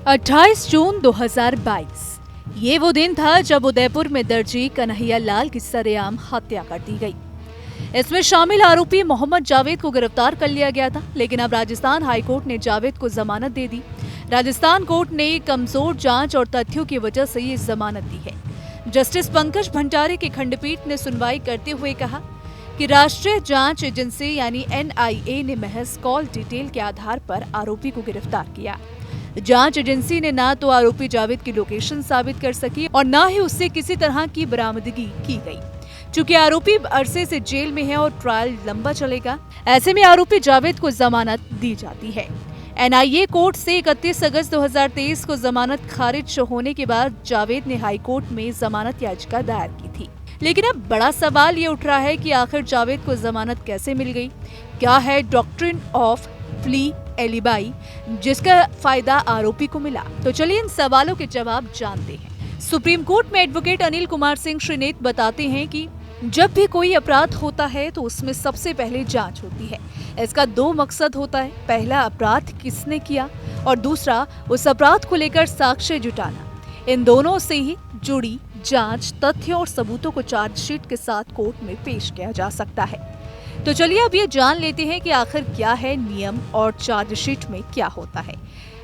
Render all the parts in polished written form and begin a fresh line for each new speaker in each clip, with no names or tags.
28 जून 2022 ये वो दिन था जब उदयपुर में दर्जी कन्हैया लाल की सरेआम हत्या कर दी गई। इसमें शामिल आरोपी मोहम्मद जावेद को गिरफ्तार कर लिया गया था, लेकिन अब राजस्थान हाईकोर्ट ने जावेद को जमानत दे दी। राजस्थान कोर्ट ने कमजोर जांच और तथ्यों की वजह से ये जमानत दी है। जस्टिस पंकज भंडारी की खंडपीठ ने सुनवाई करते हुए कहा कि राष्ट्रीय जांच एजेंसी यानी NIA ने महज कॉल डिटेल के आधार पर आरोपी को गिरफ्तार किया। जांच एजेंसी ने ना तो आरोपी जावेद की लोकेशन साबित कर सकी और ना ही उससे किसी तरह की बरामदगी की गई। चूंकि आरोपी अरसे से जेल में है और ट्रायल लंबा चलेगा, ऐसे में आरोपी जावेद को जमानत दी जाती है। NIA कोर्ट से 31 अगस्त 2023 को जमानत खारिज होने के बाद जावेद ने हाई कोर्ट में जमानत याचिका दायर की थी। लेकिन अब बड़ा सवाल ये उठ रहा है कि आखिर जावेद को जमानत कैसे मिल गई? क्या है डॉक्ट्रिन ऑफ प्ली एलिबाई जिसका फायदा आरोपी को मिला? तो चलिए इन सवालों के जवाब जानते हैं। सुप्रीम कोर्ट में एडवोकेट अनिल कुमार सिंह श्रीनेत बताते हैं कि जब भी कोई अपराध होता है तो उसमें सबसे पहले जांच होती है। इसका दो मकसद होता है, पहला अपराध किसने किया और दूसरा उस अपराध को लेकर साक्ष्य जुटाना। इन दोनों से ही जुड़ी जांच तथ्यों और सबूतों को चार्जशीट के साथ कोर्ट में पेश किया जा सकता है। तो चलिए अब ये जान लेते हैं कि आखिर क्या है नियम और चार्जशीट में क्या होता है।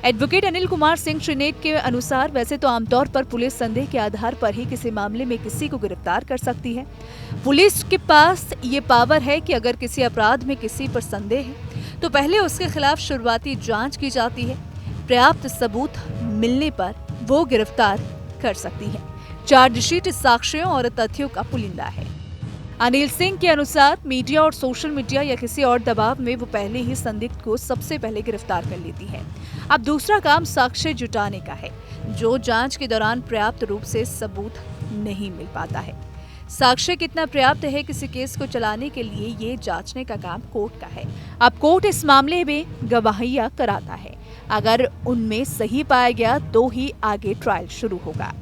एडवोकेट अनिल कुमार सिंह श्रीनेत के अनुसार वैसे तो आमतौर पर पुलिस संदेह के आधार पर ही किसी मामले में किसी को गिरफ्तार कर सकती है। पुलिस के पास ये पावर है कि अगर किसी अपराध में किसी पर संदेह है तो पहले उसके खिलाफ शुरुआती जांच की जाती है। पर्याप्त सबूत मिलने पर वो गिरफ्तार कर सकती है। चार्जशीट साक्ष्यों और तथ्यों का पुलिंदा है। अनिल सिंह के अनुसार मीडिया और सोशल मीडिया या किसी और दबाव में वो पहले ही संदिग्ध को सबसे पहले गिरफ्तार कर लेती है। अब दूसरा काम साक्ष्य जुटाने का है, जो जांच के दौरान पर्याप्त रूप से सबूत नहीं मिल पाता है। साक्ष्य कितना पर्याप्त है किसी केस को चलाने के लिए, ये जांचने का काम कोर्ट का है। अब कोर्ट इस मामले में गवाहियां कराता है। अगर उनमें सही पाया गया तो ही आगे ट्रायल शुरू होगा।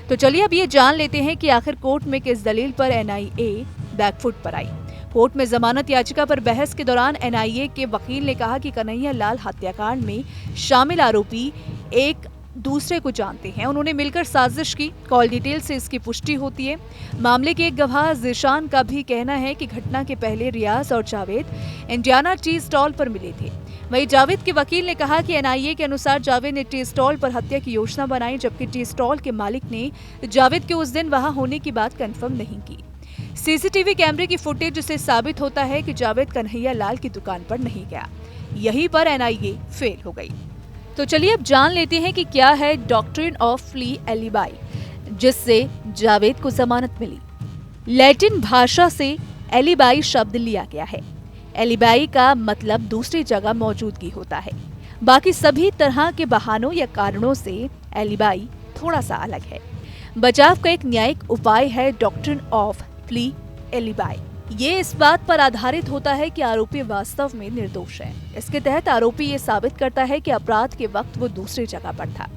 तो चलिए अब ये जान लेते हैं कि आखिर कोर्ट में किस दलील पर NIA बैकफुट पर आई। कोर्ट में जमानत याचिका पर बहस के दौरान NIA के वकील ने कहा कि कन्हैया लाल हत्याकांड में शामिल आरोपी एक दूसरे को जानते हैं। उन्होंने मिलकर साजिश की। कॉल डिटेल से इसकी पुष्टि होती है। मामले के एक गवाह जिशान का भी कहना है कि घटना के पहले रियाज और जावेद इंडियाना टी स्टॉल पर मिले थे। वहीं जावेद के वकील ने कहा कि NIA के अनुसार जावेद ने टी स्टॉल पर हत्या की योजना बनाई, जबकि टी स्टॉल के मालिक ने जावेद के उस दिन वहां होने की बात कंफर्म नहीं की। CCTV कैमरे की फुटेज से साबित होता है कि जावेद कन्हैया लाल की दुकान पर नहीं गया। यहीं पर NIA फेल हो गई। तो चलिए अब जान लेते हैं कि क्या है डॉक्ट्रिन ऑफ प्ली एलिबाई जिससे जावेद को जमानत मिली। लैटिन भाषा से एलिबाई शब्द लिया गया है। एलिबाई का मतलब दूसरी जगह मौजूदगी होता है। बाकी सभी तरह के बहानों या कारणों से एलिबाई थोड़ा सा अलग है। बचाव का एक न्यायिक उपाय है डॉक्ट्रिन ऑफ प्ली एलिबाई। ये इस बात पर आधारित होता है कि आरोपी वास्तव में निर्दोष है। इसके तहत आरोपी ये साबित करता है कि अपराध के वक्त वो दूसरी जगह पर था।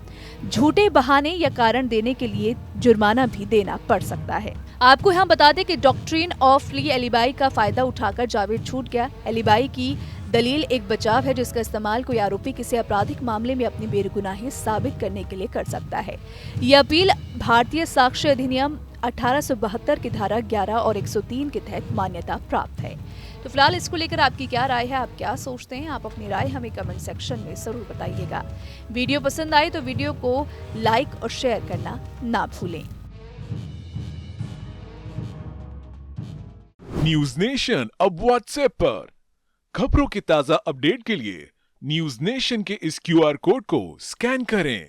झूठे बहाने या कारण देने के लिए जुर्माना भी देना पड़ सकता है। आपको यहाँ बता दें कि डॉक्ट्रिन ऑफ प्ली एलिबाई का फायदा उठाकर जावेद छूट गया। एलिबाई की दलील एक बचाव है जिसका इस्तेमाल कोई आरोपी किसी आपराधिक मामले में अपनी बेगुनाही साबित करने के लिए कर सकता है। यह अपील भारतीय साक्ष्य अधिनियम 1872 की धारा 11 और 103 के तहत मान्यता प्राप्त है। तो फिलहाल इसको लेकर आपकी क्या राय है, आप क्या सोचते हैं? आप अपनी राय हमें कमेंट सेक्शन में जरूर बताइएगा। वीडियो पसंद आए तो वीडियो को लाइक और शेयर करना ना भूलें।
न्यूज नेशन अब व्हाट्सएप पर खबरों की ताजा अपडेट के लिए न्यूज नेशन के इस QR कोड को स्कैन करें।